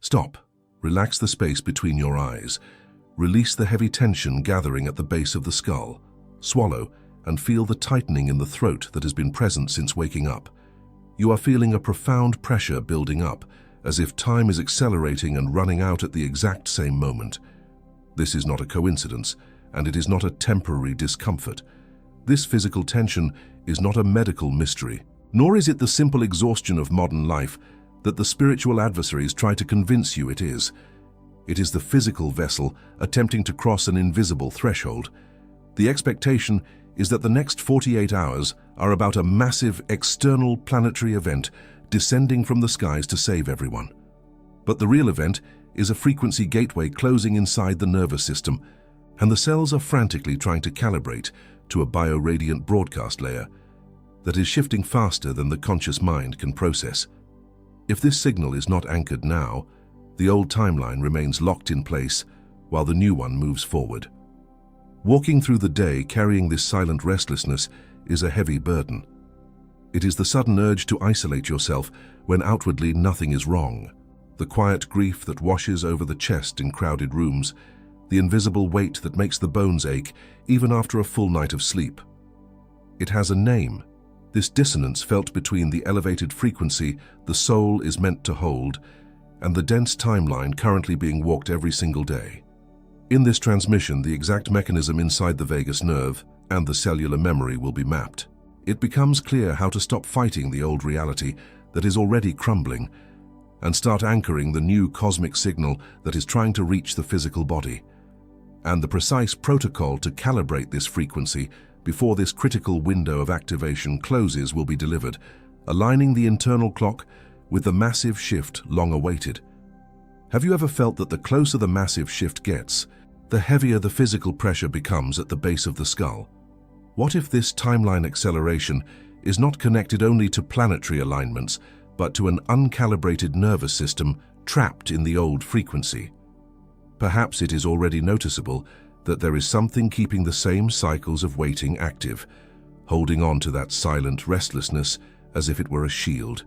Stop. Relax the space between your eyes. Release the heavy tension gathering at the base of the skull. Swallow and feel the tightening in the throat that has been present since waking up. You are feeling a profound pressure building up, as if time is accelerating and running out at the exact same moment. This is not a coincidence, and it is not a temporary discomfort. This physical tension is not a medical mystery, nor is it the simple exhaustion of modern life that the spiritual adversaries try to convince you it is. It is the physical vessel attempting to cross an invisible threshold. The expectation is that the next 48 hours are about a massive external planetary event descending from the skies to save everyone. But the real event is a frequency gateway closing inside the nervous system, and the cells are frantically trying to calibrate to a bioradiant broadcast layer that is shifting faster than the conscious mind can process. If this signal is not anchored now, the old timeline remains locked in place while the new one moves forward. Walking through the day carrying this silent restlessness is a heavy burden. It is the sudden urge to isolate yourself when outwardly nothing is wrong, the quiet grief that washes over the chest in crowded rooms, the invisible weight that makes the bones ache even after a full night of sleep. It has a name. This dissonance felt between the elevated frequency the soul is meant to hold and the dense timeline currently being walked every single day. In this transmission, the exact mechanism inside the vagus nerve and the cellular memory will be mapped. It becomes clear how to stop fighting the old reality that is already crumbling and start anchoring the new cosmic signal that is trying to reach the physical body. And the precise protocol to calibrate this frequency before this critical window of activation closes will be delivered, aligning the internal clock with the massive shift long awaited. Have you ever felt that the closer the massive shift gets, the heavier the physical pressure becomes at the base of the skull? What if this timeline acceleration is not connected only to planetary alignments, but to an uncalibrated nervous system trapped in the old frequency? Perhaps it is already noticeable that there is something keeping the same cycles of waiting active, holding on to that silent restlessness as if it were a shield.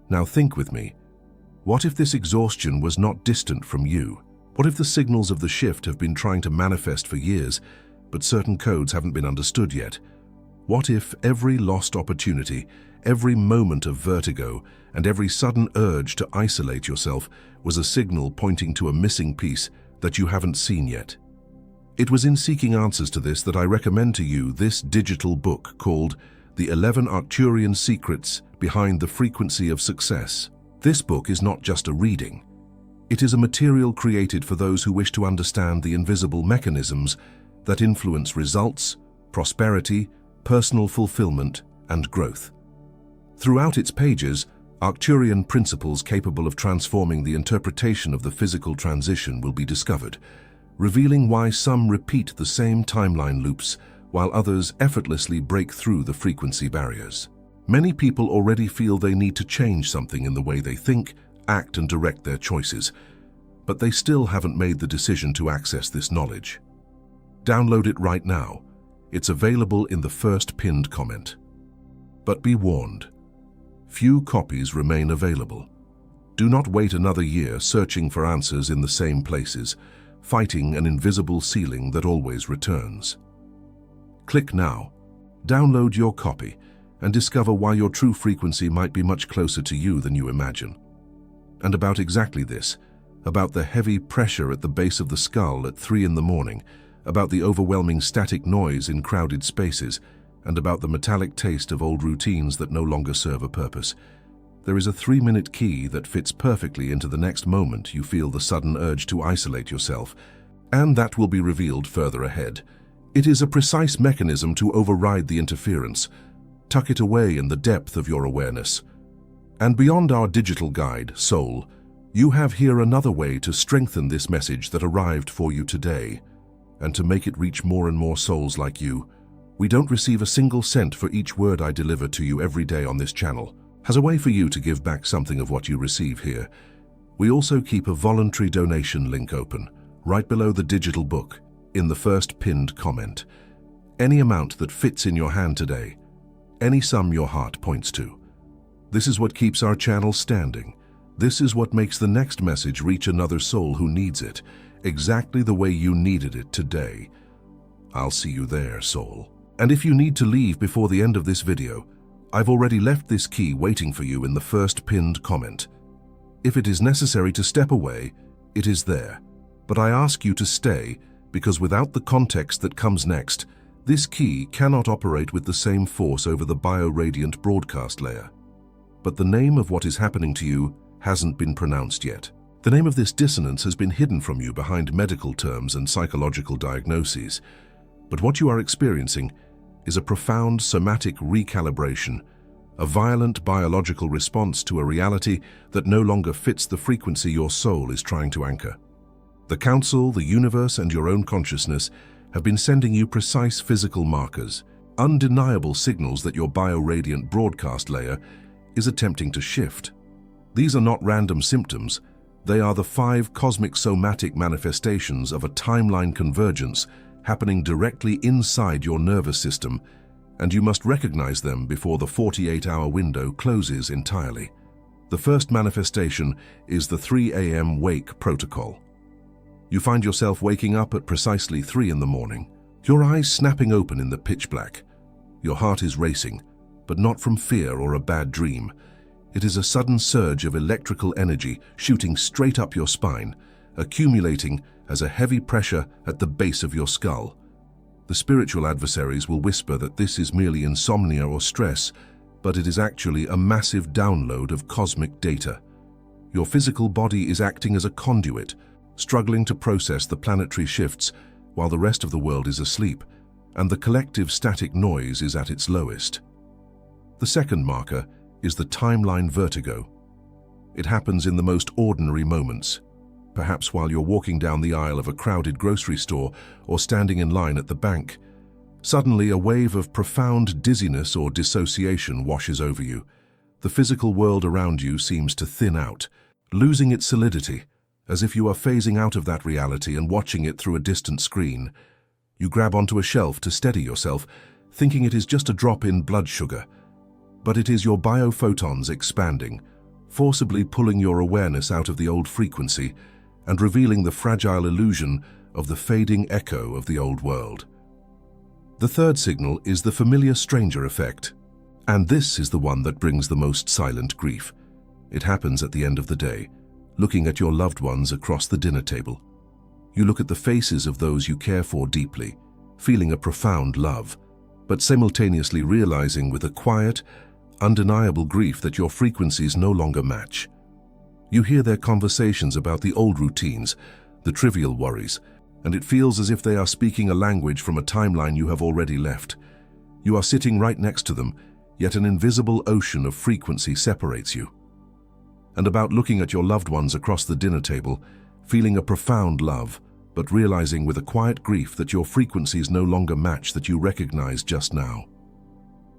Now think with me. What if this exhaustion was not distant from you? What if the signals of the shift have been trying to manifest for years, but certain codes haven't been understood yet? What if every lost opportunity, every moment of vertigo, and every sudden urge to isolate yourself was a signal pointing to a missing piece that you haven't seen yet? It was in seeking answers to this that I recommend to you this digital book called The 11 Arcturian Secrets Behind the Frequency of Success. This book is not just a reading. It is a material created for those who wish to understand the invisible mechanisms that influence results, prosperity, personal fulfillment, and growth. Throughout its pages, Arcturian principles capable of transforming the interpretation of the physical transition will be discovered, revealing why some repeat the same timeline loops while others effortlessly break through the frequency barriers. Many people already feel they need to change something in the way they think, act, and direct their choices, but they still haven't made the decision to access this knowledge. Download it right now. It's available in the first pinned comment. But be warned, few copies remain available. Do not wait another year searching for answers in the same places, fighting an invisible ceiling that always returns. Click now, download your copy, and discover why your true frequency might be much closer to you than you imagine. And about exactly this, about the heavy pressure at the base of the skull at 3 in the morning, about the overwhelming static noise in crowded spaces, and about the metallic taste of old routines that no longer serve a purpose. There is a 3-minute key that fits perfectly into the next moment you feel the sudden urge to isolate yourself, and that will be revealed further ahead. It is a precise mechanism to override the interference. Tuck it away in the depth of your awareness. And beyond our digital guide, Soul, you have here another way to strengthen this message that arrived for you today, and to make it reach more and more souls like you. We don't receive a single cent for each word I deliver to you every day on this channel. As a way for you to give back something of what you receive here, we also keep a voluntary donation link open, right below the digital book, in the first pinned comment. Any amount that fits in your hand today, any sum your heart points to. This is what keeps our channel standing, This is what makes the next message reach another soul who needs it, exactly the way you needed it today. I'll see you there, soul. And if you need to leave before the end of this video, I've already left this key waiting for you in the first pinned comment. If it is necessary to step away, it is there. But I ask you to stay, because without the context that comes next, this key cannot operate with the same force over the bioradiant broadcast layer. But the name of what is happening to you hasn't been pronounced yet. The name of this dissonance has been hidden from you behind medical terms and psychological diagnoses. But what you are experiencing is a profound somatic recalibration, a violent biological response to a reality that no longer fits the frequency your soul is trying to anchor. The Council, the universe, and your own consciousness have been sending you precise physical markers, undeniable signals that your bioradiant broadcast layer is attempting to shift. These are not random symptoms. They are the 5 cosmic somatic manifestations of a timeline convergence happening directly inside your nervous system, and you must recognize them before the 48-hour window closes entirely. The first manifestation is the 3 a.m. wake protocol. You find yourself waking up at precisely 3 in the morning, your eyes snapping open in the pitch black. Your heart is racing, but not from fear or a bad dream. It is a sudden surge of electrical energy shooting straight up your spine, accumulating as a heavy pressure at the base of your skull. The spiritual adversaries will whisper that this is merely insomnia or stress, but it is actually a massive download of cosmic data. Your physical body is acting as a conduit, struggling to process the planetary shifts while the rest of the world is asleep, and the collective static noise is at its lowest. The second marker is the timeline vertigo. It happens in the most ordinary moments, perhaps while you're walking down the aisle of a crowded grocery store or standing in line at the bank. Suddenly, a wave of profound dizziness or dissociation washes over you. The physical world around you seems to thin out, losing its solidity, as if you are phasing out of that reality and watching it through a distant screen. You grab onto a shelf to steady yourself, thinking it is just a drop in blood sugar. But it is your biophotons expanding, forcibly pulling your awareness out of the old frequency and revealing the fragile illusion of the fading echo of the old world. The third signal is the familiar stranger effect, and this is the one that brings the most silent grief. It happens at the end of the day, looking at your loved ones across the dinner table. You look at the faces of those you care for deeply, feeling a profound love, but simultaneously realizing with a quiet, undeniable grief that your frequencies no longer match. You hear their conversations about the old routines, the trivial worries, and it feels as if they are speaking a language from a timeline you have already left. You are sitting right next to them, yet an invisible ocean of frequency separates you. And about looking at your loved ones across the dinner table, feeling a profound love, but realizing with a quiet grief that your frequencies no longer match that you recognized just now.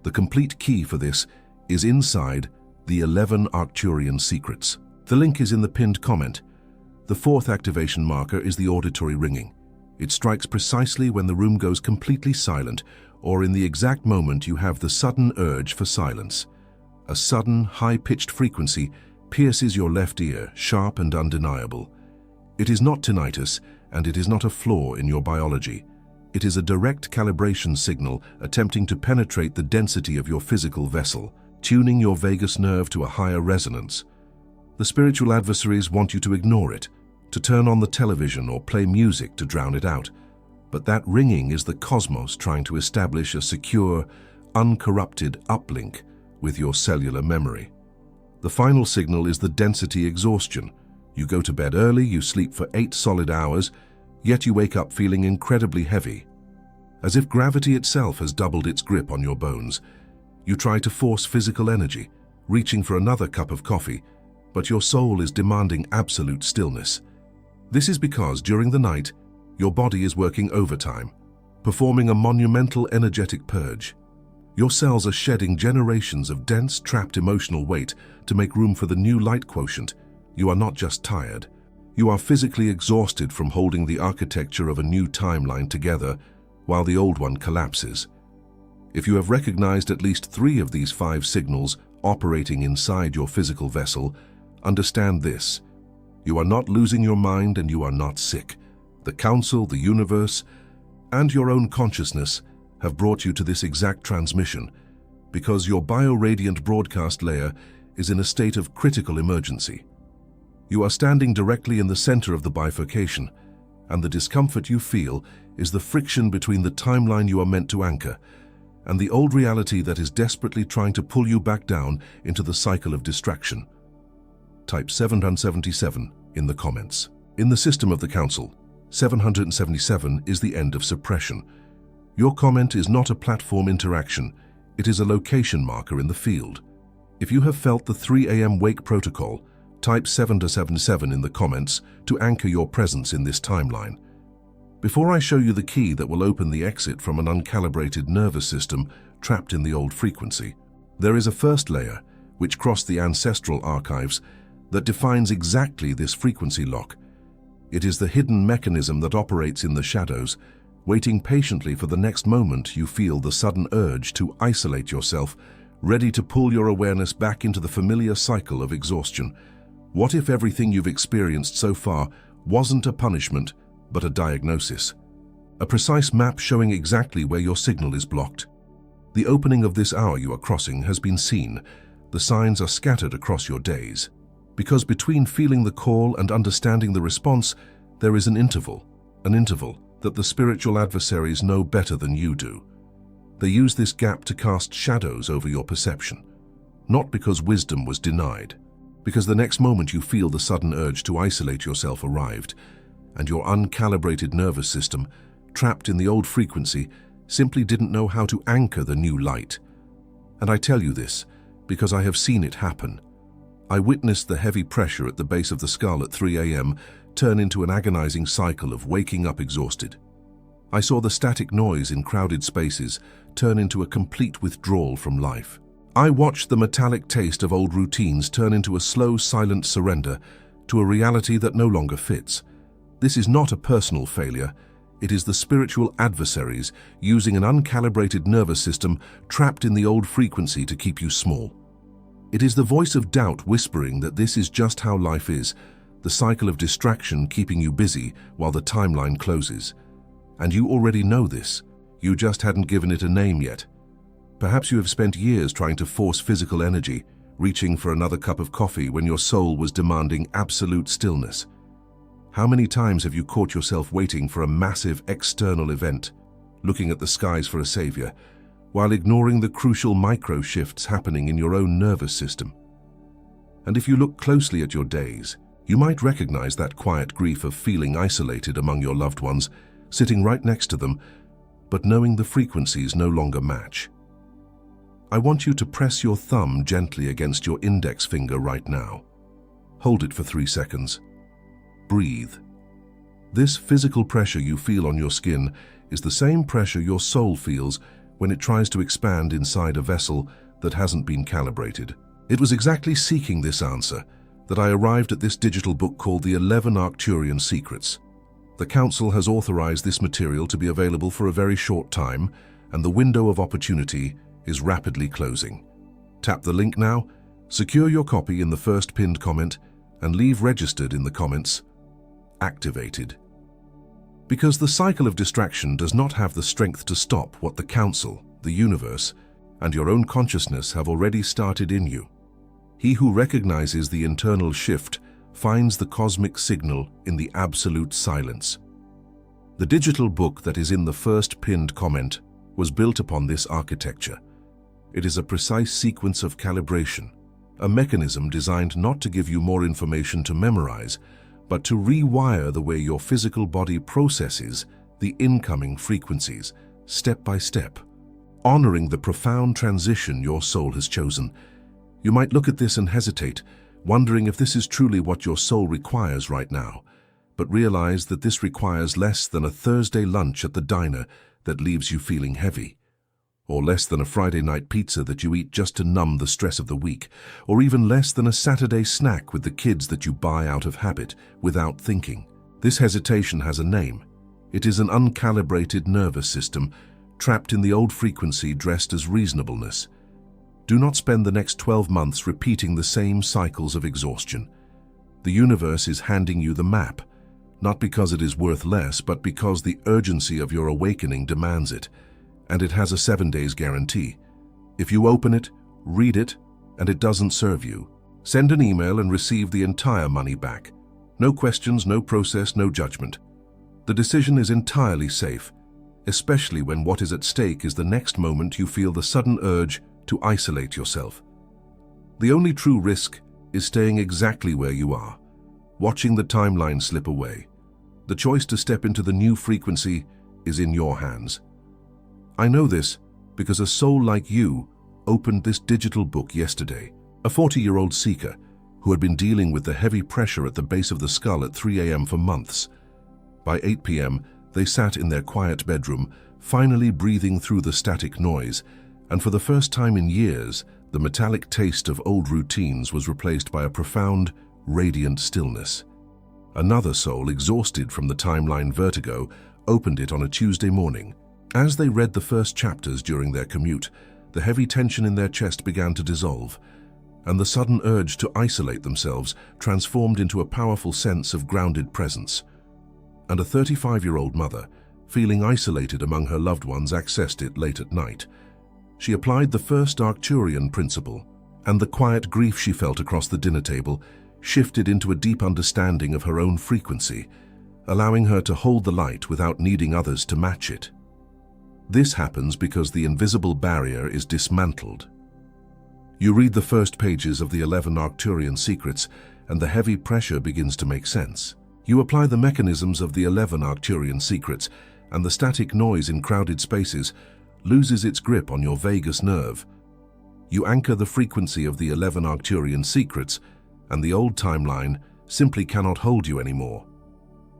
The complete key for this is inside the 11 Arcturian secrets. The link is in the pinned comment. The fourth activation marker is the auditory ringing. It strikes precisely when the room goes completely silent or in the exact moment you have the sudden urge for silence. A sudden, high-pitched frequency pierces your left ear, sharp and undeniable. It is not tinnitus, and it is not a flaw in your biology. It is a direct calibration signal attempting to penetrate the density of your physical vessel, tuning your vagus nerve to a higher resonance. The spiritual adversaries want you to ignore it, to turn on the television or play music to drown it out. But that ringing is the cosmos trying to establish a secure, uncorrupted uplink with your cellular memory. The final signal is the density exhaustion. You go to bed early, you sleep for 8 solid hours, yet you wake up feeling incredibly heavy. As if gravity itself has doubled its grip on your bones. You try to force physical energy, reaching for another cup of coffee, but your soul is demanding absolute stillness. This is because during the night, your body is working overtime, performing a monumental energetic purge. Your cells are shedding generations of dense, trapped emotional weight to make room for the new light quotient. You are not just tired. You are physically exhausted from holding the architecture of a new timeline together while the old one collapses. If you have recognized at least 3 of these 5 signals operating inside your physical vessel, Understand this. You are not losing your mind and you are not sick. The Council, the universe, and your own consciousness have brought you to this exact transmission because your bioradiant broadcast layer is in a state of critical emergency. You are standing directly in the center of the bifurcation, and the discomfort you feel is the friction between the timeline you are meant to anchor and the old reality that is desperately trying to pull you back down into the cycle of distraction. Type 777 in the comments. In the system of the Council, 777 is the end of suppression. Your comment is not a platform interaction, it is a location marker in the field. If you have felt the 3 a.m. wake protocol, type 777 in the comments to anchor your presence in this timeline. Before I show you the key that will open the exit from an uncalibrated nervous system trapped in the old frequency, there is a first layer, which crossed the ancestral archives, that defines exactly this frequency lock. It is the hidden mechanism that operates in the shadows, waiting patiently for the next moment you feel the sudden urge to isolate yourself, ready to pull your awareness back into the familiar cycle of exhaustion. What if everything you've experienced so far wasn't a punishment, but a diagnosis? A precise map showing exactly where your signal is blocked. The opening of this hour you are crossing has been seen. The signs are scattered across your days. Because between feeling the call and understanding the response, there is an interval that the spiritual adversaries know better than you do. They use this gap to cast shadows over your perception, not because wisdom was denied, because the next moment you feel the sudden urge to isolate yourself arrived, and your uncalibrated nervous system, trapped in the old frequency, simply didn't know how to anchor the new light. And I tell you this because I have seen it happen. I witnessed the heavy pressure at the base of the skull at 3 a.m. turn into an agonizing cycle of waking up exhausted. I saw the static noise in crowded spaces turn into a complete withdrawal from life. I watched the metallic taste of old routines turn into a slow, silent surrender to a reality that no longer fits. This is not a personal failure. It is the spiritual adversaries using an uncalibrated nervous system trapped in the old frequency to keep you small. It is the voice of doubt whispering that this is just how life is, the cycle of distraction keeping you busy while the timeline closes. And you already know this. You just hadn't given it a name yet. Perhaps you have spent years trying to force physical energy, reaching for another cup of coffee when your soul was demanding absolute stillness. How many times have you caught yourself waiting for a massive external event, looking at the skies for a savior, while ignoring the crucial micro-shifts happening in your own nervous system? And if you look closely at your days, you might recognize that quiet grief of feeling isolated among your loved ones, sitting right next to them, but knowing the frequencies no longer match. I want you to press your thumb gently against your index finger right now. Hold it for 3 seconds. Breathe. This physical pressure you feel on your skin is the same pressure your soul feels when it tries to expand inside a vessel that hasn't been calibrated. It was exactly seeking this answer that I arrived at this digital book called The 11 Arcturian Secrets. The Council has authorized this material to be available for a very short time, and the window of opportunity is rapidly closing. Tap the link now, secure your copy in the first pinned comment, and leave registered in the comments, activated. Because the cycle of distraction does not have the strength to stop what the Council, the universe, and your own consciousness have already started in you. He who recognizes the internal shift finds the cosmic signal in the absolute silence. The digital book that is in the first pinned comment was built upon this architecture. It is a precise sequence of calibration, a mechanism designed not to give you more information to memorize, but to rewire the way your physical body processes the incoming frequencies, step by step, honoring the profound transition your soul has chosen. You might look at this and hesitate, wondering if this is truly what your soul requires right now, but realize that this requires less than a Thursday lunch at the diner that leaves you feeling heavy, or less than a Friday night pizza that you eat just to numb the stress of the week, or even less than a Saturday snack with the kids that you buy out of habit without thinking. This hesitation has a name. It is an uncalibrated nervous system trapped in the old frequency dressed as reasonableness. Do not spend the next 12 months repeating the same cycles of exhaustion. The universe is handing you the map, not because it is worth less, but because the urgency of your awakening demands it, and it has a 7 days guarantee. If you open it, read it, and it doesn't serve you, send an email and receive the entire money back. No questions, no process, no judgment. The decision is entirely safe, especially when what is at stake is the next moment you feel the sudden urge to isolate yourself. The only true risk is staying exactly where you are, watching the timeline slip away. The choice to step into the new frequency is in your hands. I know this because a soul like you opened this digital book yesterday, a 40-year-old seeker who had been dealing with the heavy pressure at the base of the skull at 3 a.m. for months. By 8 p.m., they sat in their quiet bedroom, finally breathing through the static noise, and for the first time in years, the metallic taste of old routines was replaced by a profound, radiant stillness. Another soul, exhausted from the timeline vertigo, opened it on a Tuesday morning. As they read the first chapters during their commute, the heavy tension in their chest began to dissolve, and the sudden urge to isolate themselves transformed into a powerful sense of grounded presence. And a 35-year-old mother, feeling isolated among her loved ones, accessed it late at night. She applied the first Arcturian principle, and the quiet grief she felt across the dinner table shifted into a deep understanding of her own frequency, allowing her to hold the light without needing others to match it. This happens because the invisible barrier is dismantled. You read the first pages of the 11 Arcturian secrets, and the heavy pressure begins to make sense. You apply the mechanisms of the 11 Arcturian secrets, and the static noise in crowded spaces loses its grip on your vagus nerve. You anchor the frequency of the 11 Arcturian secrets, and the old timeline simply cannot hold you anymore.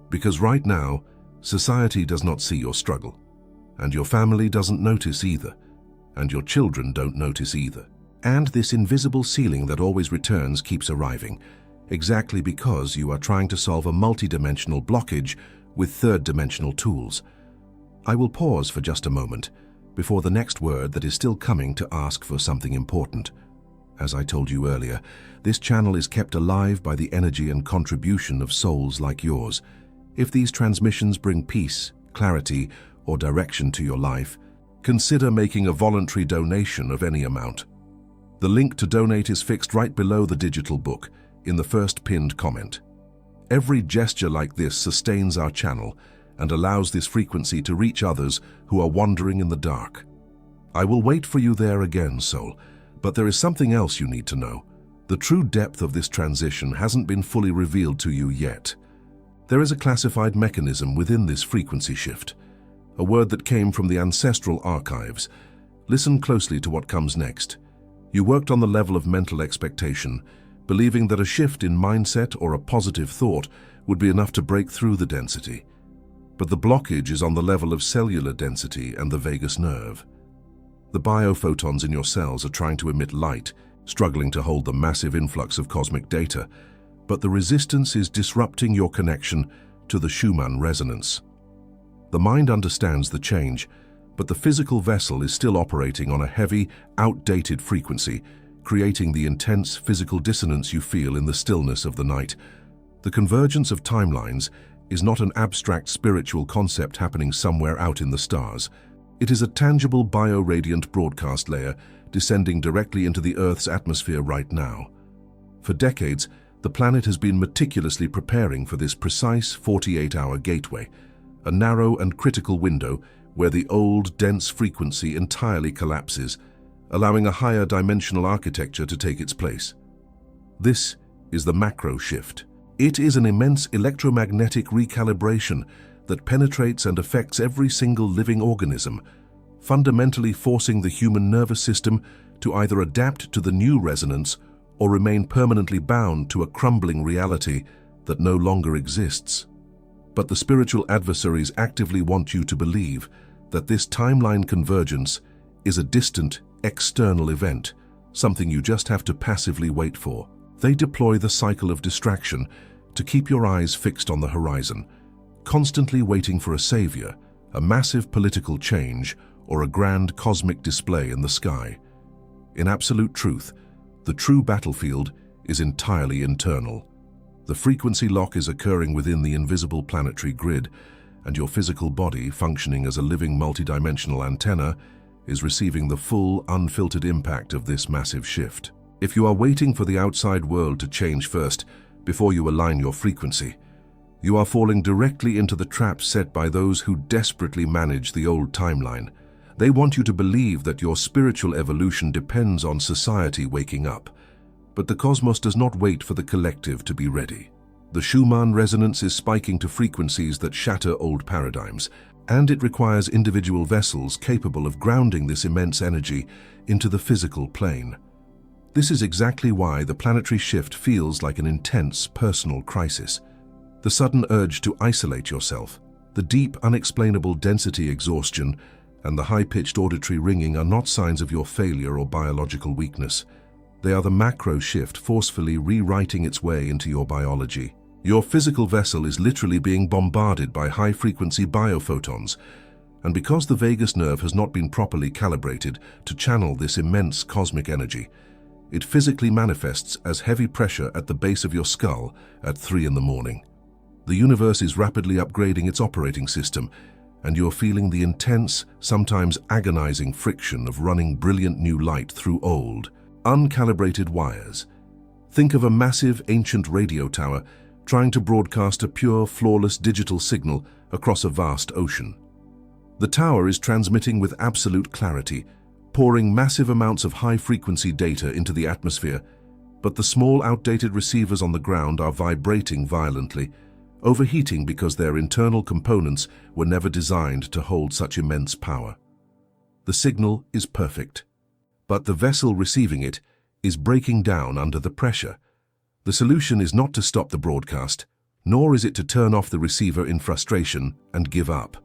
Because right now, society does not see your struggle, and your family doesn't notice either, and your children don't notice either. And this invisible ceiling that always returns keeps arriving, exactly because you are trying to solve a multidimensional blockage with third-dimensional tools. I will pause for just a moment before the next word that is still coming to ask for something important. As I told you earlier, this channel is kept alive by the energy and contribution of souls like yours. If these transmissions bring peace, clarity, or direction to your life, consider making a voluntary donation of any amount. The link to donate is fixed right below the digital book, in the first pinned comment. Every gesture like this sustains our channel and allows this frequency to reach others who are wandering in the dark. I will wait for you there again, soul, but there is something else you need to know. The true depth of this transition hasn't been fully revealed to you yet. There is a classified mechanism within this frequency shift, a word that came from the ancestral archives. Listen closely to what comes next. You worked on the level of mental expectation, believing that a shift in mindset or a positive thought would be enough to break through the density. But the blockage is on the level of cellular density and the vagus nerve. The biophotons in your cells are trying to emit light, struggling to hold the massive influx of cosmic data, but the resistance is disrupting your connection to the Schumann resonance. The mind understands the change, but the physical vessel is still operating on a heavy, outdated frequency, creating the intense physical dissonance you feel in the stillness of the night. The convergence of timelines is not an abstract spiritual concept happening somewhere out in the stars. It is a tangible bioradiant broadcast layer descending directly into the Earth's atmosphere right now. For decades, the planet has been meticulously preparing for this precise 48-hour gateway, a narrow and critical window where the old, dense frequency entirely collapses, allowing a higher dimensional architecture to take its place. This is the macro shift. It is an immense electromagnetic recalibration that penetrates and affects every single living organism, fundamentally forcing the human nervous system to either adapt to the new resonance or remain permanently bound to a crumbling reality that no longer exists. But the spiritual adversaries actively want you to believe that this timeline convergence is a distant, external event, something you just have to passively wait for. They deploy the cycle of distraction to keep your eyes fixed on the horizon, constantly waiting for a savior, a massive political change, or a grand cosmic display in the sky. In absolute truth, the true battlefield is entirely internal. The frequency lock is occurring within the invisible planetary grid, and your physical body, functioning as a living multidimensional antenna, is receiving the full, unfiltered impact of this massive shift. If you are waiting for the outside world to change first, before you align your frequency, you are falling directly into the trap set by those who desperately manage the old timeline. They want you to believe that your spiritual evolution depends on society waking up. But the cosmos does not wait for the collective to be ready. The Schumann resonance is spiking to frequencies that shatter old paradigms, and it requires individual vessels capable of grounding this immense energy into the physical plane. This is exactly why the planetary shift feels like an intense personal crisis. The sudden urge to isolate yourself, the deep, unexplainable density exhaustion, and the high-pitched auditory ringing are not signs of your failure or biological weakness. They are the macro shift forcefully rewriting its way into your biology. Your physical vessel is literally being bombarded by high-frequency biophotons, and because the vagus nerve has not been properly calibrated to channel this immense cosmic energy, it physically manifests as heavy pressure at the base of your skull at 3 in the morning. The universe is rapidly upgrading its operating system, and you're feeling the intense, sometimes agonizing friction of running brilliant new light through old, uncalibrated wires. Think of a massive, ancient radio tower trying to broadcast a pure, flawless digital signal across a vast ocean. The tower is transmitting with absolute clarity, pouring massive amounts of high-frequency data into the atmosphere, but the small, outdated receivers on the ground are vibrating violently, overheating because their internal components were never designed to hold such immense power. The signal is perfect, but the vessel receiving it is breaking down under the pressure. The solution is not to stop the broadcast, nor is it to turn off the receiver in frustration and give up.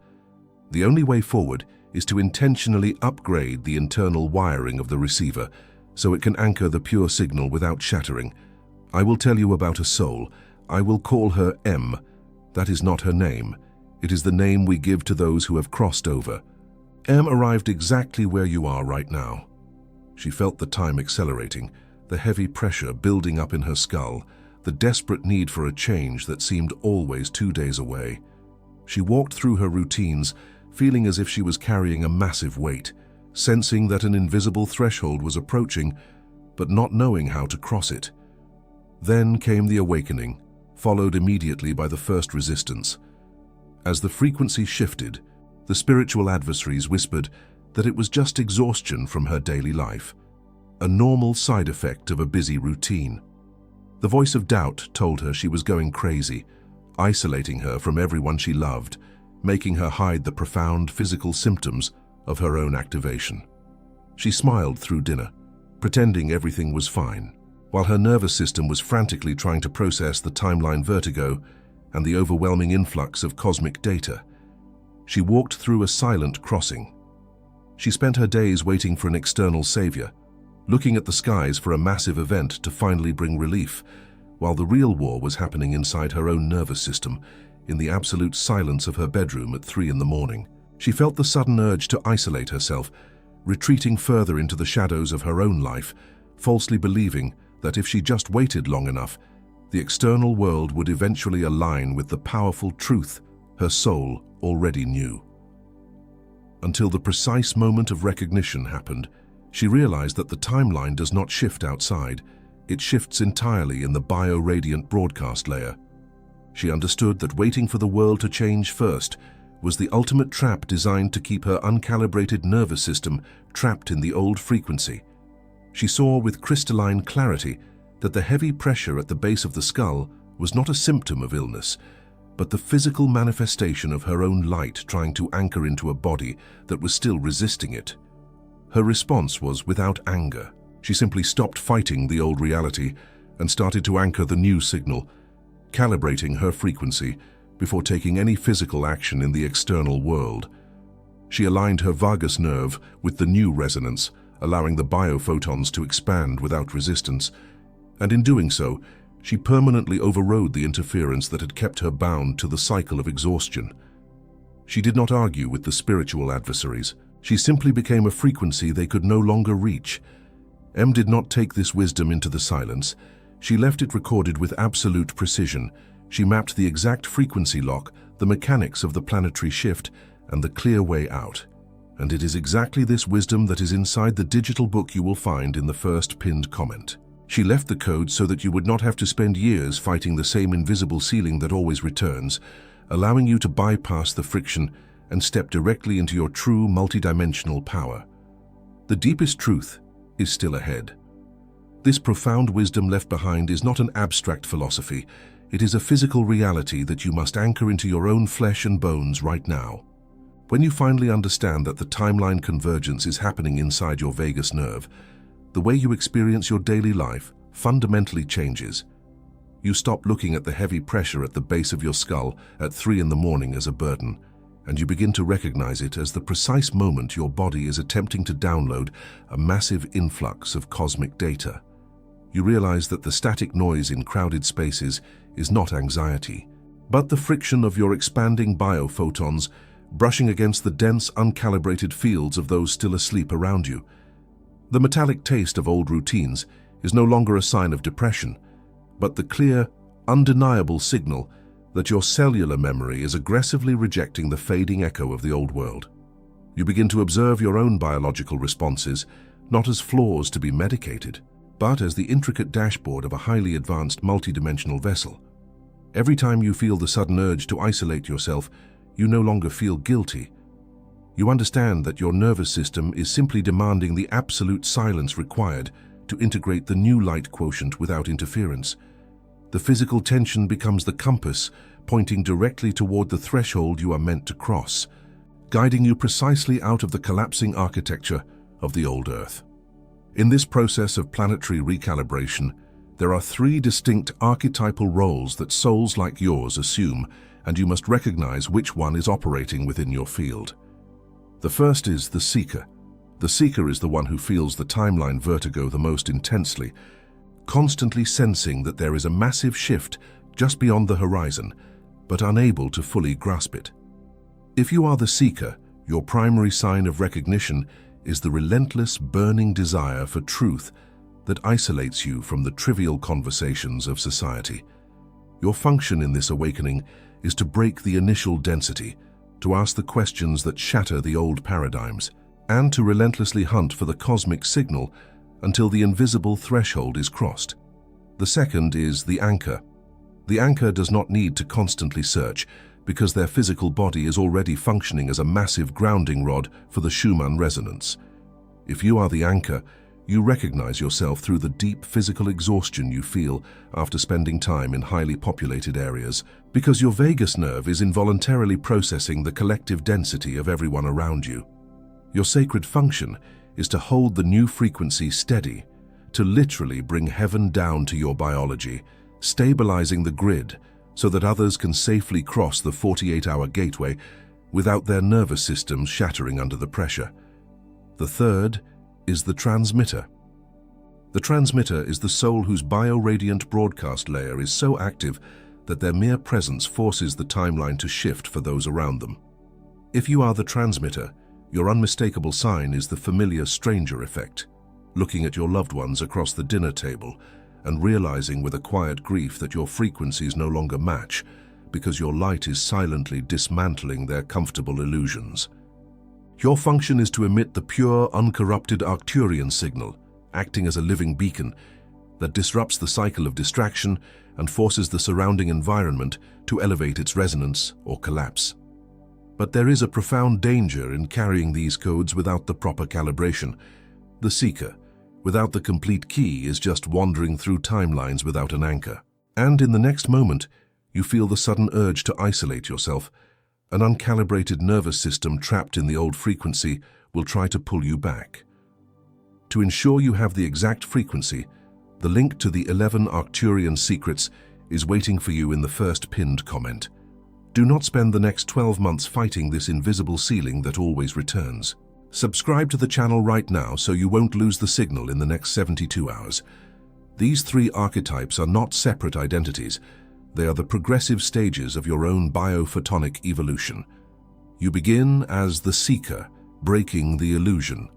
The only way forward is to intentionally upgrade the internal wiring of the receiver so it can anchor the pure signal without shattering. I will tell you about a soul. I will call her M. That is not her name. It is the name we give to those who have crossed over. M arrived exactly where you are right now. She felt the time accelerating, the heavy pressure building up in her skull, the desperate need for a change that seemed always 2 days away. She walked through her routines, feeling as if she was carrying a massive weight, sensing that an invisible threshold was approaching, but not knowing how to cross it. Then came the awakening, followed immediately by the first resistance. As the frequency shifted, the spiritual adversaries whispered that it was just exhaustion from her daily life, a normal side effect of a busy routine. The voice of doubt told her she was going crazy, isolating her from everyone she loved, making her hide the profound physical symptoms of her own activation. She smiled through dinner, pretending everything was fine, while her nervous system was frantically trying to process the timeline vertigo and the overwhelming influx of cosmic data. She walked through a silent crossing. She spent her days waiting for an external savior, looking at the skies for a massive event to finally bring relief, while the real war was happening inside her own nervous system, in the absolute silence of her bedroom at 3 in the morning. She felt the sudden urge to isolate herself, retreating further into the shadows of her own life, falsely believing that if she just waited long enough, the external world would eventually align with the powerful truth her soul already knew. Until the precise moment of recognition happened, she realized that the timeline does not shift outside, it shifts entirely in the bio-radiant broadcast layer. She understood that waiting for the world to change first was the ultimate trap designed to keep her uncalibrated nervous system trapped in the old frequency. She saw with crystalline clarity that the heavy pressure at the base of the skull was not a symptom of illness, but the physical manifestation of her own light trying to anchor into a body that was still resisting it. Her response was without anger. She simply stopped fighting the old reality and started to anchor the new signal, calibrating her frequency before taking any physical action in the external world. She aligned her vagus nerve with the new resonance, allowing the biophotons to expand without resistance, and in doing so, she permanently overrode the interference that had kept her bound to the cycle of exhaustion. She did not argue with the spiritual adversaries. She simply became a frequency they could no longer reach. Em did not take this wisdom into the silence. She left it recorded with absolute precision. She mapped the exact frequency lock, the mechanics of the planetary shift, and the clear way out. And it is exactly this wisdom that is inside the digital book you will find in the first pinned comment. She left the code so that you would not have to spend years fighting the same invisible ceiling that always returns, allowing you to bypass the friction and step directly into your true multidimensional power. The deepest truth is still ahead. This profound wisdom left behind is not an abstract philosophy. It is a physical reality that you must anchor into your own flesh and bones right now. When you finally understand that the timeline convergence is happening inside your vagus nerve, the way you experience your daily life fundamentally changes. You stop looking at the heavy pressure at the base of your skull at 3 in the morning as a burden, and you begin to recognize it as the precise moment your body is attempting to download a massive influx of cosmic data. You realize that the static noise in crowded spaces is not anxiety, but the friction of your expanding biophotons brushing against the dense, uncalibrated fields of those still asleep around you. The metallic taste of old routines is no longer a sign of depression, but the clear, undeniable signal that your cellular memory is aggressively rejecting the fading echo of the old world. You begin to observe your own biological responses, not as flaws to be medicated, but as the intricate dashboard of a highly advanced multidimensional vessel. Every time you feel the sudden urge to isolate yourself, you no longer feel guilty. You understand that your nervous system is simply demanding the absolute silence required to integrate the new light quotient without interference. The physical tension becomes the compass, pointing directly toward the threshold you are meant to cross, guiding you precisely out of the collapsing architecture of the old Earth. In this process of planetary recalibration, there are 3 distinct archetypal roles that souls like yours assume, and you must recognize which one is operating within your field. The first is the seeker. The seeker is the one who feels the timeline vertigo the most intensely, constantly sensing that there is a massive shift just beyond the horizon, but unable to fully grasp it. If you are the seeker, your primary sign of recognition is the relentless, burning desire for truth that isolates you from the trivial conversations of society. Your function in this awakening is to break the initial density, to ask the questions that shatter the old paradigms, and to relentlessly hunt for the cosmic signal until the invisible threshold is crossed. The second is the anchor. The anchor does not need to constantly search because their physical body is already functioning as a massive grounding rod for the Schumann resonance. If you are the anchor, you recognize yourself through the deep physical exhaustion you feel after spending time in highly populated areas, because your vagus nerve is involuntarily processing the collective density of everyone around you. Your sacred function is to hold the new frequency steady, to literally bring heaven down to your biology, stabilizing the grid so that others can safely cross the 48-hour gateway without their nervous systems shattering under the pressure. The third is the transmitter. The transmitter is the soul whose bioradiant broadcast layer is so active that their mere presence forces the timeline to shift for those around them. If you are the transmitter, your unmistakable sign is the familiar stranger effect, looking at your loved ones across the dinner table and realizing with a quiet grief that your frequencies no longer match because your light is silently dismantling their comfortable illusions. Your function is to emit the pure, uncorrupted Arcturian signal, acting as a living beacon that disrupts the cycle of distraction and forces the surrounding environment to elevate its resonance or collapse. But there is a profound danger in carrying these codes without the proper calibration. The seeker, without the complete key, is just wandering through timelines without an anchor. And in the next moment, you feel the sudden urge to isolate yourself. An uncalibrated nervous system trapped in the old frequency will try to pull you back. To ensure you have the exact frequency, the link to the 11 Arcturian secrets is waiting for you in the first pinned comment. Do not spend the next 12 months fighting this invisible ceiling that always returns. Subscribe to the channel right now so you won't lose the signal in the next 72 hours. These 3 archetypes are not separate identities. They are the progressive stages of your own biophotonic evolution. You begin as the seeker, breaking the illusion.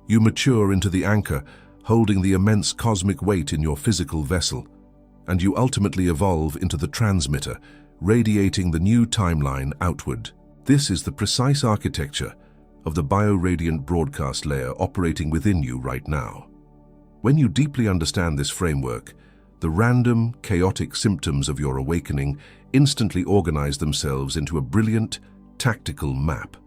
You mature into the anchor, holding the immense cosmic weight in your physical vessel, and you ultimately evolve into the transmitter, radiating the new timeline outward. This is the precise architecture of the bioradiant broadcast layer operating within you right now. When you deeply understand this framework, the random, chaotic symptoms of your awakening instantly organize themselves into a brilliant, tactical map.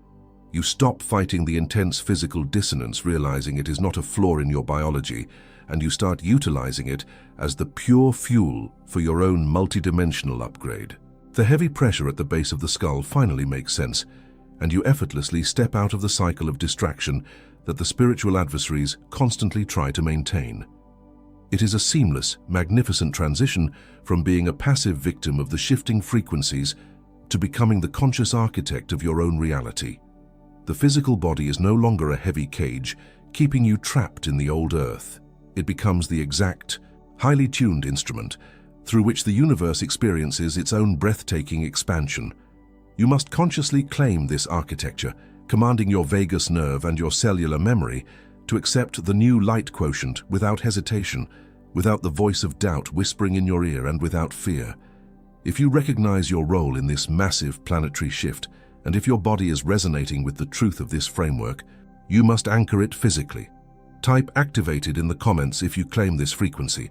You stop fighting the intense physical dissonance, realizing it is not a flaw in your biology, and you start utilizing it as the pure fuel for your own multidimensional upgrade. The heavy pressure at the base of the skull finally makes sense, and you effortlessly step out of the cycle of distraction that the spiritual adversaries constantly try to maintain. It is a seamless, magnificent transition from being a passive victim of the shifting frequencies to becoming the conscious architect of your own reality. The physical body is no longer a heavy cage, keeping you trapped in the old earth. It becomes the exact, highly tuned instrument through which the universe experiences its own breathtaking expansion. You must consciously claim this architecture, commanding your vagus nerve and your cellular memory to accept the new light quotient without hesitation, without the voice of doubt whispering in your ear, and without fear. If you recognize your role in this massive planetary shift, and if your body is resonating with the truth of this framework, you must anchor it physically. Type "activated" in the comments if you claim this frequency.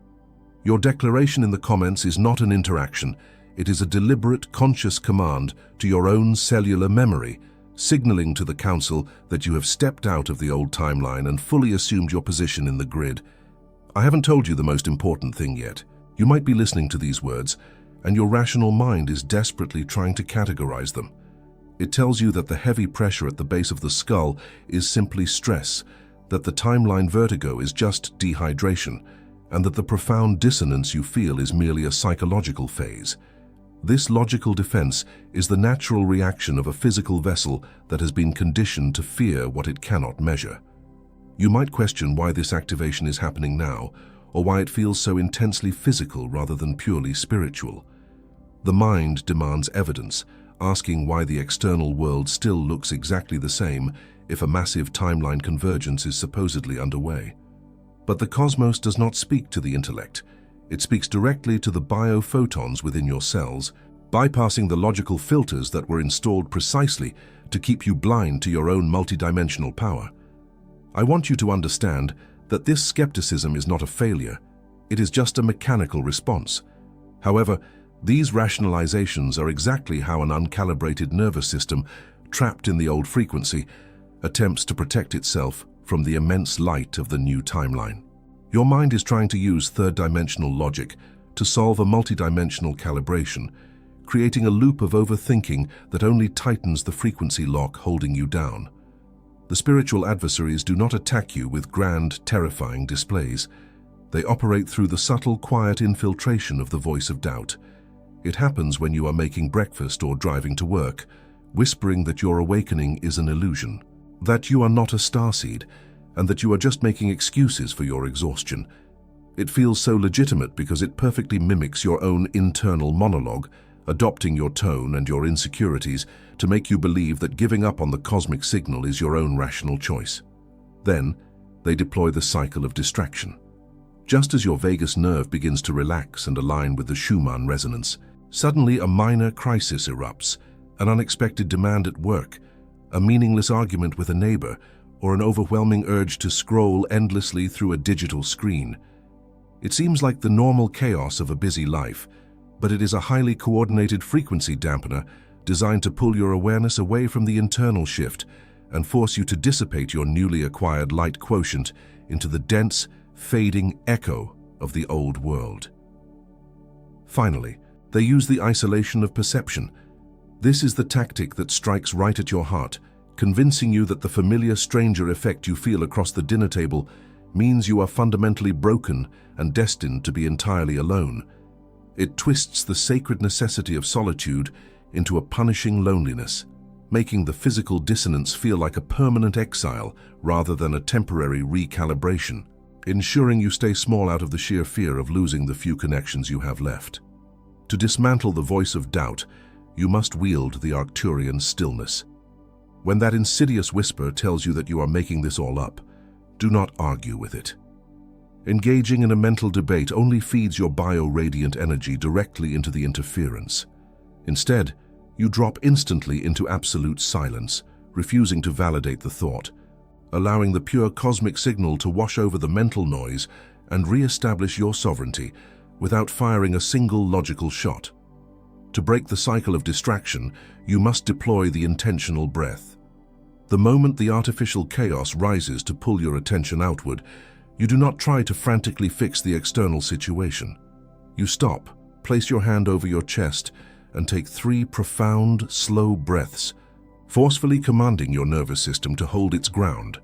Your declaration in the comments is not an interaction. It is a deliberate, conscious command to your own cellular memory, signaling to the Council that you have stepped out of the old timeline and fully assumed your position in the grid. I haven't told you the most important thing yet. You might be listening to these words, and your rational mind is desperately trying to categorize them. It tells you that the heavy pressure at the base of the skull is simply stress, that the timeline vertigo is just dehydration, and that the profound dissonance you feel is merely a psychological phase. This logical defense is the natural reaction of a physical vessel that has been conditioned to fear what it cannot measure. You might question why this activation is happening now, or why it feels so intensely physical rather than purely spiritual. The mind demands evidence, asking why the external world still looks exactly the same if a massive timeline convergence is supposedly underway. But the cosmos does not speak to the intellect. It speaks directly to the biophotons within your cells, bypassing the logical filters that were installed precisely to keep you blind to your own multidimensional power. I want you to understand that this skepticism is not a failure. It is just a mechanical response. However, these rationalizations are exactly how an uncalibrated nervous system, trapped in the old frequency, attempts to protect itself from the immense light of the new timeline. Your mind is trying to use third-dimensional logic to solve a multidimensional calibration, creating a loop of overthinking that only tightens the frequency lock holding you down. The spiritual adversaries do not attack you with grand, terrifying displays. They operate through the subtle, quiet infiltration of the voice of doubt. It happens when you are making breakfast or driving to work, whispering that your awakening is an illusion, that you are not a starseed, and that you are just making excuses for your exhaustion. It feels so legitimate because it perfectly mimics your own internal monologue, adopting your tone and your insecurities to make you believe that giving up on the cosmic signal is your own rational choice. Then, they deploy the cycle of distraction. Just as your vagus nerve begins to relax and align with the Schumann resonance, suddenly a minor crisis erupts, an unexpected demand at work, a meaningless argument with a neighbor, or an overwhelming urge to scroll endlessly through a digital screen. It seems like the normal chaos of a busy life, but it is a highly coordinated frequency dampener designed to pull your awareness away from the internal shift and force you to dissipate your newly acquired light quotient into the dense, fading echo of the old world. Finally, they use the isolation of perception. This is the tactic that strikes right at your heart, convincing you that the familiar stranger effect you feel across the dinner table means you are fundamentally broken and destined to be entirely alone. It twists the sacred necessity of solitude into a punishing loneliness, making the physical dissonance feel like a permanent exile rather than a temporary recalibration, ensuring you stay small out of the sheer fear of losing the few connections you have left. To dismantle the voice of doubt, you must wield the Arcturian stillness. When that insidious whisper tells you that you are making this all up, do not argue with it. Engaging in a mental debate only feeds your bio-radiant energy directly into the interference. Instead, you drop instantly into absolute silence, refusing to validate the thought, allowing the pure cosmic signal to wash over the mental noise and re-establish your sovereignty without firing a single logical shot. To break the cycle of distraction, you must deploy the intentional breath. The moment the artificial chaos rises to pull your attention outward, you do not try to frantically fix the external situation. You stop, place your hand over your chest, and take 3 profound, slow breaths, forcefully commanding your nervous system to hold its ground.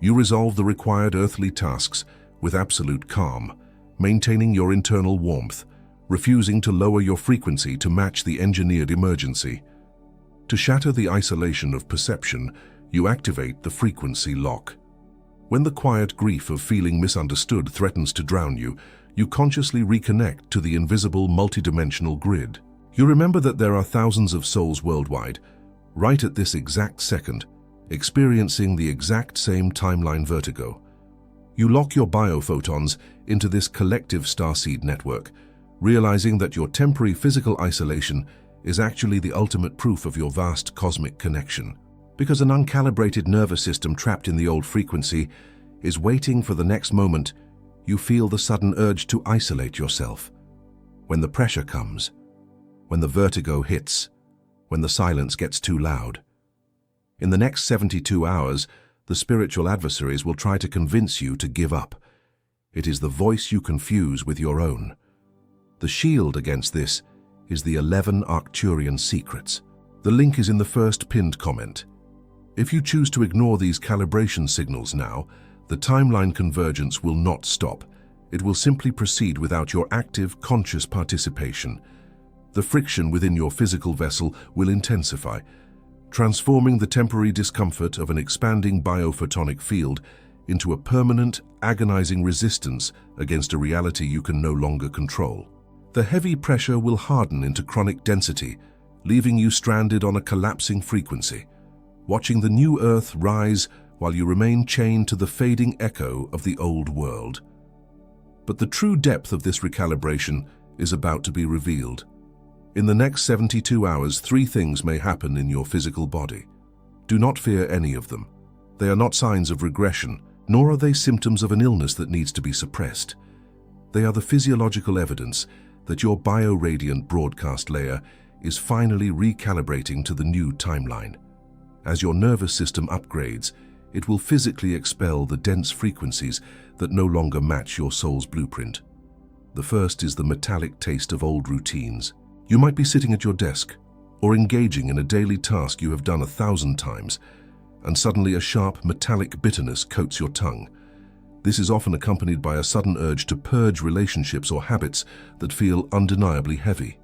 You resolve the required earthly tasks with absolute calm, maintaining your internal warmth, refusing to lower your frequency to match the engineered emergency. To shatter the isolation of perception, you activate the frequency lock. When the quiet grief of feeling misunderstood threatens to drown you, you consciously reconnect to the invisible multidimensional grid. You remember that there are thousands of souls worldwide, right at this exact second, experiencing the exact same timeline vertigo. You lock your biophotons into this collective starseed network, realizing that your temporary physical isolation is actually the ultimate proof of your vast cosmic connection. Because an uncalibrated nervous system trapped in the old frequency is waiting for the next moment, you feel the sudden urge to isolate yourself. When the pressure comes, when the vertigo hits, when the silence gets too loud. In the next 72 hours, the spiritual adversaries will try to convince you to give up. It is the voice you confuse with your own. The shield against this is the 11 Arcturian secrets. The link is in the first pinned comment. If you choose to ignore these calibration signals now, the timeline convergence will not stop. It will simply proceed without your active, conscious participation. The friction within your physical vessel will intensify, transforming the temporary discomfort of an expanding biophotonic field into a permanent, agonizing resistance against a reality you can no longer control. The heavy pressure will harden into chronic density, leaving you stranded on a collapsing frequency, watching the new Earth rise while you remain chained to the fading echo of the old world. But the true depth of this recalibration is about to be revealed. In the next 72 hours, 3 things may happen in your physical body. Do not fear any of them. They are not signs of regression, nor are they symptoms of an illness that needs to be suppressed. They are the physiological evidence that your bio-radiant broadcast layer is finally recalibrating to the new timeline. As your nervous system upgrades, it will physically expel the dense frequencies that no longer match your soul's blueprint. The first is the metallic taste of old routines. You might be sitting at your desk or engaging in a daily task you have done 1,000 times, and suddenly a sharp metallic bitterness coats your tongue. This is often accompanied by a sudden urge to purge relationships or habits that feel undeniably heavy.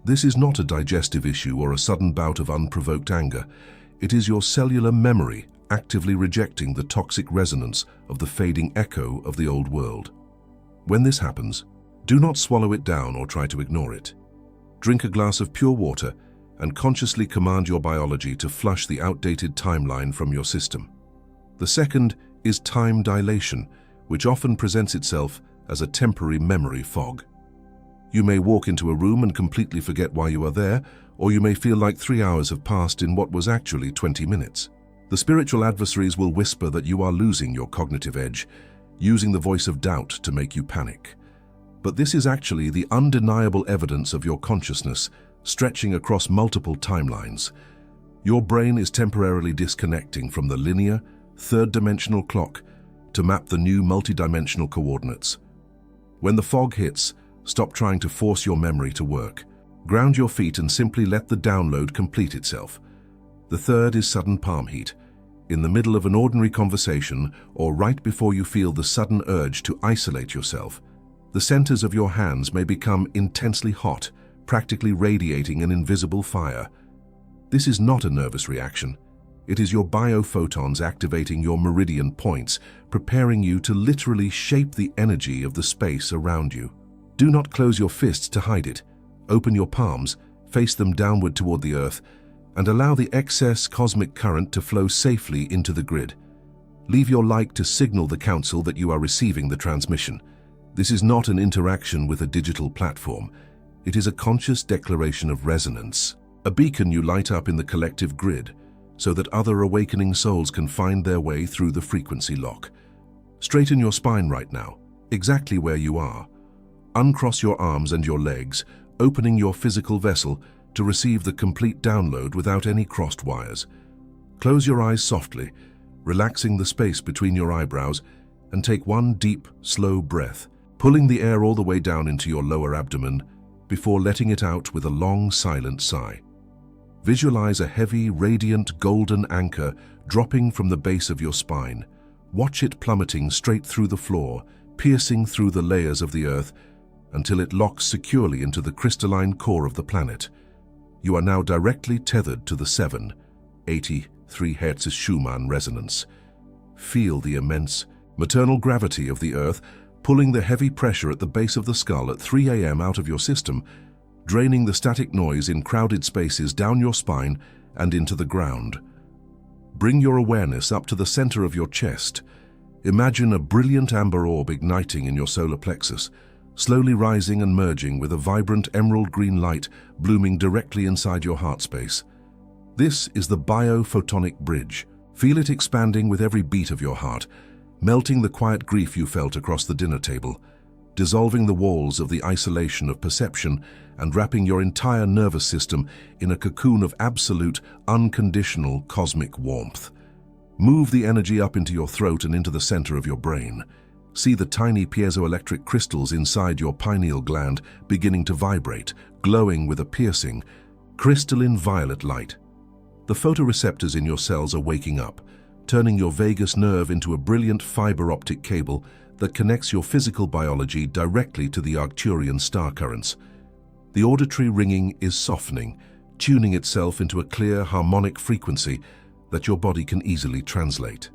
This is not a digestive issue or a sudden bout of unprovoked anger. It is your cellular memory actively rejecting the toxic resonance of the fading echo of the old world. When this happens, do not swallow it down or try to ignore it. Drink a glass of pure water and consciously command your biology to flush the outdated timeline from your system. The second is time dilation, which often presents itself as a temporary memory fog. You may walk into a room and completely forget why you are there, or you may feel like 3 hours have passed in what was actually 20 minutes. The spiritual adversaries will whisper that you are losing your cognitive edge, using the voice of doubt to make you panic. But this is actually the undeniable evidence of your consciousness stretching across multiple timelines. Your brain is temporarily disconnecting from the linear, third-dimensional clock to map the new multidimensional coordinates. When the fog hits, stop trying to force your memory to work. Ground your feet and simply let the download complete itself. The third is sudden palm heat. In the middle of an ordinary conversation or right before you feel the sudden urge to isolate yourself, the centers of your hands may become intensely hot, practically radiating an invisible fire. This is not a nervous reaction. It is your biophotons activating your meridian points, preparing you to literally shape the energy of the space around you. Do not close your fists to hide it. Open your palms, face them downward toward the earth, and allow the excess cosmic current to flow safely into the grid. Leave your like to signal the Council that you are receiving the transmission. This is not an interaction with a digital platform. It is a conscious declaration of resonance, a beacon you light up in the collective grid so that other awakening souls can find their way through the frequency lock. Straighten your spine right now, exactly where you are. Uncross your arms and your legs, opening your physical vessel to receive the complete download without any crossed wires. Close your eyes softly, relaxing the space between your eyebrows, and take one deep, slow breath, pulling the air all the way down into your lower abdomen before letting it out with a long, silent sigh. Visualize a heavy, radiant, golden anchor dropping from the base of your spine. Watch it plummeting straight through the floor, piercing through the layers of the earth until it locks securely into the crystalline core of the planet. You are now directly tethered to the 783 Hz Schumann resonance. Feel the immense, maternal gravity of the Earth pulling the heavy pressure at the base of the skull at 3 a.m. out of your system, draining the static noise in crowded spaces down your spine and into the ground. Bring your awareness up to the center of your chest. Imagine a brilliant amber orb igniting in your solar plexus, slowly rising and merging with a vibrant emerald green light blooming directly inside your heart space. This is the biophotonic bridge. Feel it expanding with every beat of your heart, melting the quiet grief you felt across the dinner table, dissolving the walls of the isolation of perception and wrapping your entire nervous system in a cocoon of absolute, unconditional cosmic warmth. Move the energy up into your throat and into the center of your brain. See the tiny piezoelectric crystals inside your pineal gland beginning to vibrate, glowing with a piercing, crystalline violet light. The photoreceptors in your cells are waking up, turning your vagus nerve into a brilliant fiber optic cable that connects your physical biology directly to the Arcturian star currents. The auditory ringing is softening, tuning itself into a clear, harmonic frequency that your body can easily translate.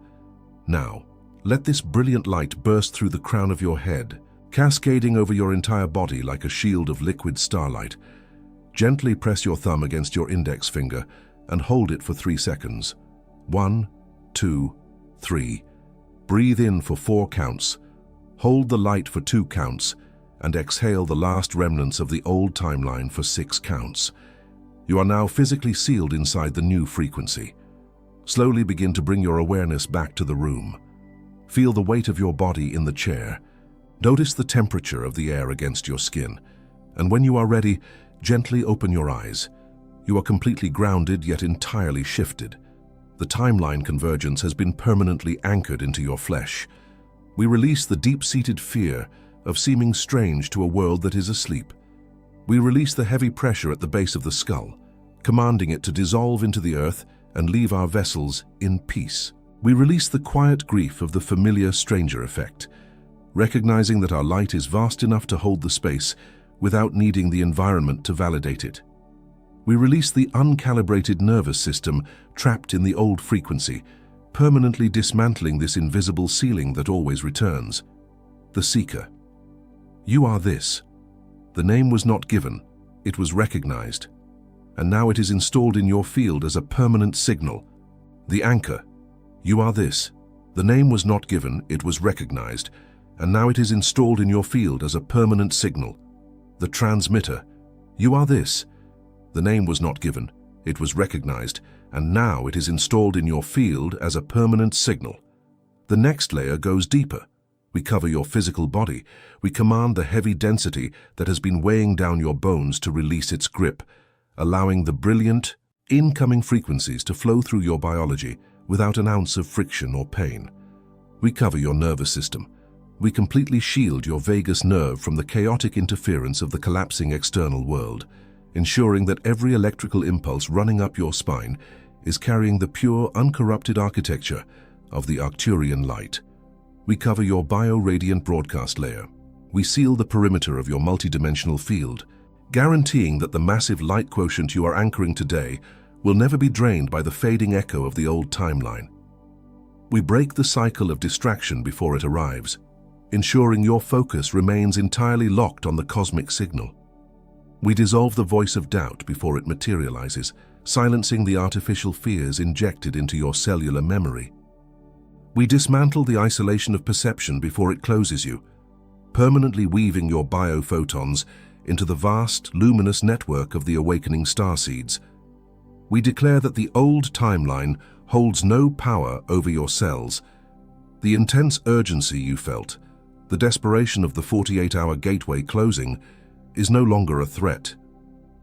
Now, let this brilliant light burst through the crown of your head, cascading over your entire body like a shield of liquid starlight. Gently press your thumb against your index finger and hold it for 3 seconds. 1, 2, 3. Breathe in for 4 counts. Hold the light for 2 counts and exhale the last remnants of the old timeline for 6 counts. You are now physically sealed inside the new frequency. Slowly begin to bring your awareness back to the room. Feel the weight of your body in the chair. Notice the temperature of the air against your skin. And when you are ready, gently open your eyes. You are completely grounded yet entirely shifted. The timeline convergence has been permanently anchored into your flesh. We release the deep-seated fear of seeming strange to a world that is asleep. We release the heavy pressure at the base of the skull, commanding it to dissolve into the earth and leave our vessels in peace. We release the quiet grief of the familiar stranger effect, recognizing that our light is vast enough to hold the space without needing the environment to validate it. We release the uncalibrated nervous system trapped in the old frequency, permanently dismantling this invisible ceiling that always returns. The Seeker. You are this. The name was not given, it was recognized. And now it is installed in your field as a permanent signal. The Anchor. You are this. The name was not given, it was recognized. And now it is installed in your field as a permanent signal. The Transmitter. You are this. The name was not given, it was recognized, and now it is installed in your field as a permanent signal. The next layer goes deeper. We cover your physical body. We command the heavy density that has been weighing down your bones to release its grip, allowing the brilliant, incoming frequencies to flow through your biology without an ounce of friction or pain. We cover your nervous system. We completely shield your vagus nerve from the chaotic interference of the collapsing external world, ensuring that every electrical impulse running up your spine is carrying the pure, uncorrupted architecture of the Arcturian light. We cover your bio-radiant broadcast layer. We seal the perimeter of your multidimensional field, guaranteeing that the massive light quotient you are anchoring today will never be drained by the fading echo of the old timeline. We break the cycle of distraction before it arrives, ensuring your focus remains entirely locked on the cosmic signal. We dissolve the voice of doubt before it materializes, silencing the artificial fears injected into your cellular memory. We dismantle the isolation of perception before it closes you, permanently weaving your biophotons into the vast, luminous network of the awakening starseeds. We declare that the old timeline holds no power over your cells. The intense urgency you felt, the desperation of the 48-hour gateway closing, is no longer a threat.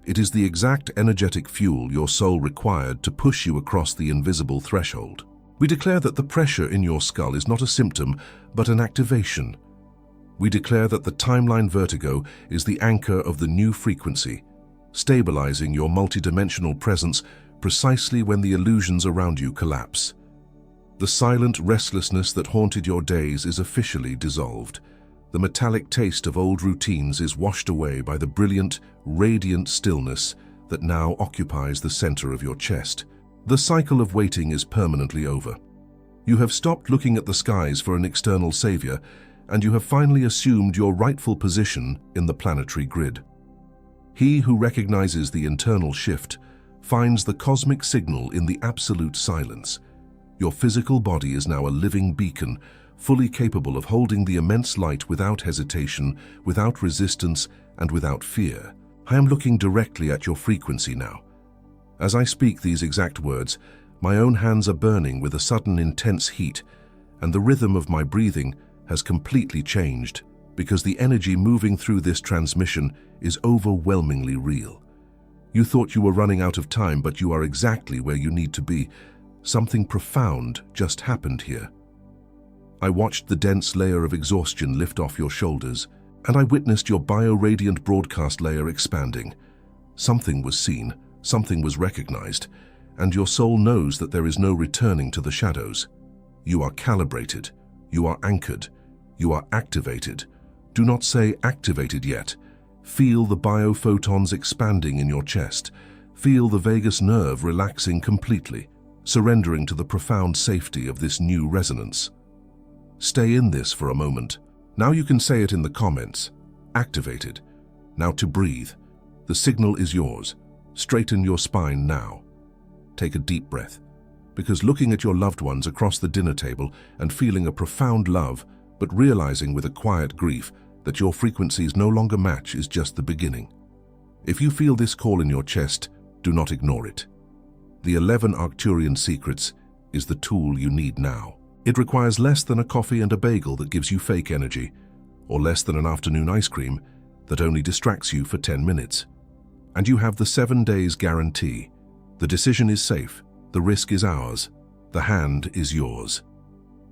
It is the exact energetic fuel your soul required to push you across the invisible threshold. We declare that the pressure in your skull is not a symptom, but an activation. We declare that the timeline vertigo is the anchor of the new frequency, stabilizing your multidimensional presence precisely when the illusions around you collapse. The silent restlessness that haunted your days is officially dissolved. The metallic taste of old routines is washed away by the brilliant, radiant stillness that now occupies the center of your chest. The cycle of waiting is permanently over. You have stopped looking at the skies for an external savior, and you have finally assumed your rightful position in the planetary grid. He who recognizes the internal shift finds the cosmic signal in the absolute silence. Your physical body is now a living beacon, fully capable of holding the immense light without hesitation, without resistance, and without fear. I am looking directly at your frequency now. As I speak these exact words, my own hands are burning with a sudden intense heat, and the rhythm of my breathing has completely changed because the energy moving through this transmission is overwhelmingly real. You thought you were running out of time, but you are exactly where you need to be. Something profound just happened here. I watched the dense layer of exhaustion lift off your shoulders, and I witnessed your bio-radiant broadcast layer expanding. Something was seen, something was recognized, and your soul knows that there is no returning to the shadows. You are calibrated, you are anchored, you are activated. Do not say activated yet. Feel the biophotons expanding in your chest. Feel the vagus nerve relaxing completely, surrendering to the profound safety of this new resonance. Stay in this for a moment. Now you can say it in the comments. Activated. Now to breathe. The signal is yours. Straighten your spine now. Take a deep breath, because looking at your loved ones across the dinner table and feeling a profound love, but realizing with a quiet grief that your frequencies no longer match is just the beginning. If you feel this call in your chest, do not ignore it. The 11 Arcturian secrets is the tool you need now. It requires less than a coffee and a bagel that gives you fake energy, or less than an afternoon ice cream that only distracts you for 10 minutes. And you have the 7 days guarantee. The decision is safe, the risk is ours, the hand is yours.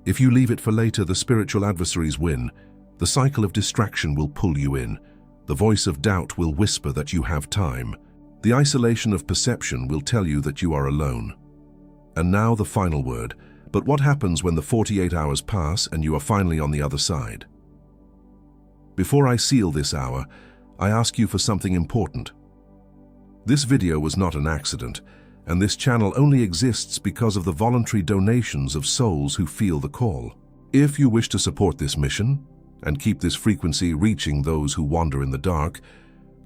If you leave it for later, the spiritual adversaries win. The cycle of distraction will pull you in. The voice of doubt will whisper that you have time. The isolation of perception will tell you that you are alone. And now the final word. But what happens when the 48 hours pass and you are finally on the other side? Before I seal this hour, I ask you for something important. This video was not an accident, and this channel only exists because of the voluntary donations of souls who feel the call. If you wish to support this mission and keep this frequency reaching those who wander in the dark,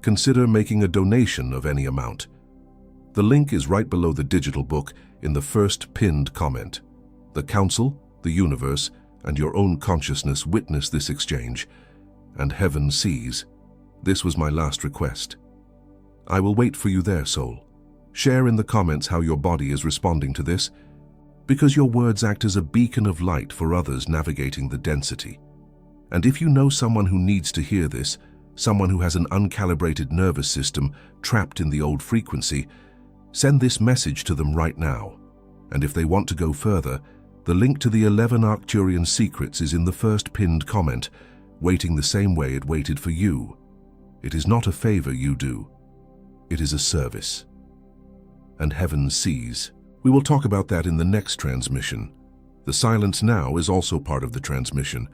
consider making a donation of any amount. The link is right below the digital book in the first pinned comment. The Council, the universe, and your own consciousness witness this exchange, and heaven sees. This was my last request. I will wait for you there, soul. Share in the comments how your body is responding to this, because your words act as a beacon of light for others navigating the density. And if you know someone who needs to hear this, someone who has an uncalibrated nervous system trapped in the old frequency, send this message to them right now. And if they want to go further, the link to the 11 Arcturian secrets is in the first pinned comment, waiting the same way it waited for you. It is not a favor you do. It is a service. And heaven sees. We will talk about that in the next transmission. The silence now is also part of the transmission.